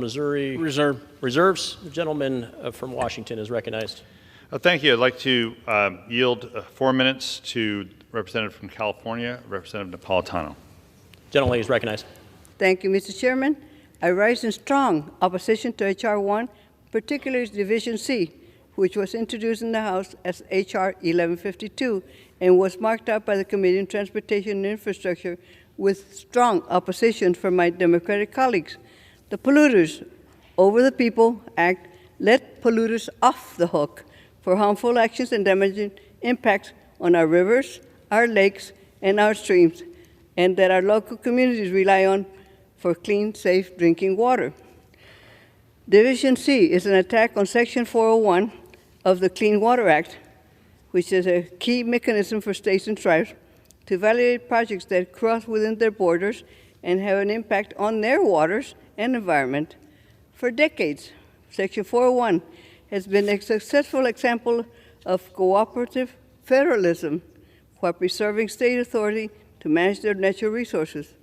Missouri. Reserve. Reserves. The gentleman from Washington is recognized. Thank you. I'd like to yield 4 minutes to Representative from California, Representative Napolitano. Gentleman is recognized. Thank you, Mr. Chairman. I rise in strong opposition to H.R. 1, particularly Division C, which was introduced in the House as H.R. 1152 and was marked out by the Committee on Transportation and Infrastructure with strong opposition from my Democratic colleagues. The Polluters Over the People Act let polluters off the hook for harmful actions and damaging impacts on our rivers, our lakes, and our streams, and that our local communities rely on for clean, safe drinking water. Division C is an attack on Section 401 of the Clean Water Act, which is a key mechanism for states and tribes to evaluate projects that cross within their borders and have an impact on their waters and environment. For decades, Section 401 has been a successful example of cooperative federalism while preserving state authority to manage their natural resources.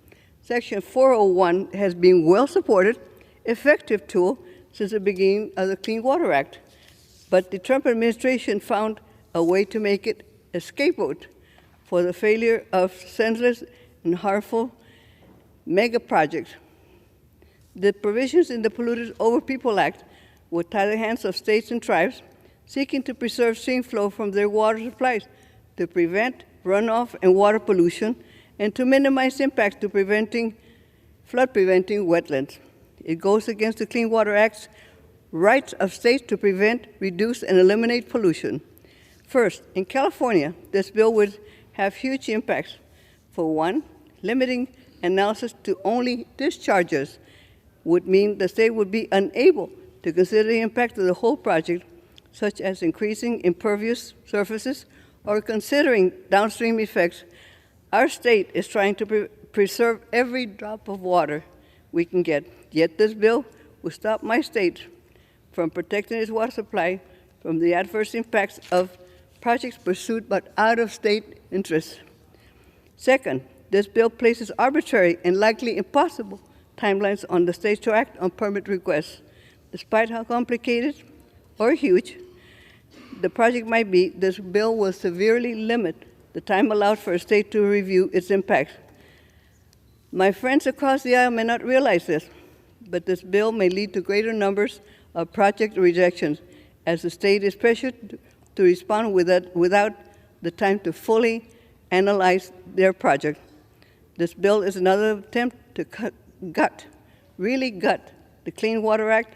Section 401 has been well-supported, effective tool since the beginning of the Clean Water Act, but the Trump administration found a way to make it a scapegoat for the failure of senseless and harmful mega projects. The provisions in the Polluters Over People Act would tie the hands of states and tribes seeking to preserve stream flow from their water supplies to prevent runoff and water pollution and to minimize impact to flood-preventing wetlands. It goes against the Clean Water Act's rights of states to prevent, reduce, and eliminate pollution. First, in California, this bill would have huge impacts. For one, limiting analysis to only discharges would mean the state would be unable to consider the impact of the whole project, such as increasing impervious surfaces or considering downstream effects. Our state is trying to preserve every drop of water we can get, yet this bill will stop my state from protecting its water supply from the adverse impacts of projects pursued but out-of-state interests. Second, this bill places arbitrary and likely impossible timelines on the states to act on permit requests. Despite how complicated or huge the project might be, this bill will severely limit the time allowed for a state to review its impacts. My friends across the aisle may not realize this, but this bill may lead to greater numbers of project rejections as the state is pressured to respond without the time to fully analyze their project. This bill is another attempt to really gut the Clean Water Act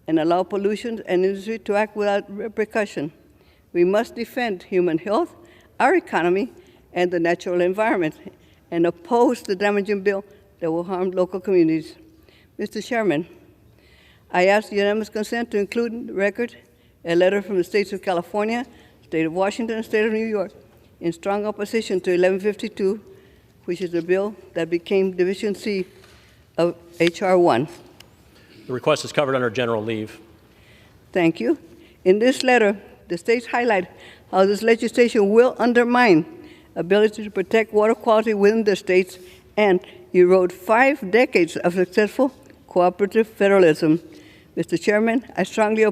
and allow pollution and industry to act without repercussion. We must defend human health, our economy, and the natural environment, and oppose the damaging bill that will harm local communities. Mr. Chairman, I ask unanimous consent to include in the record a letter from the states of California, state of Washington, and state of New York in strong opposition to 1152, which is the bill that became Division C of H.R. 1. The request is covered under general leave. Thank you. In this letter, the states highlight how this legislation will undermine ability to protect water quality within the states and erode 5 decades of successful cooperative federalism. Mr. Chairman, I strongly oppose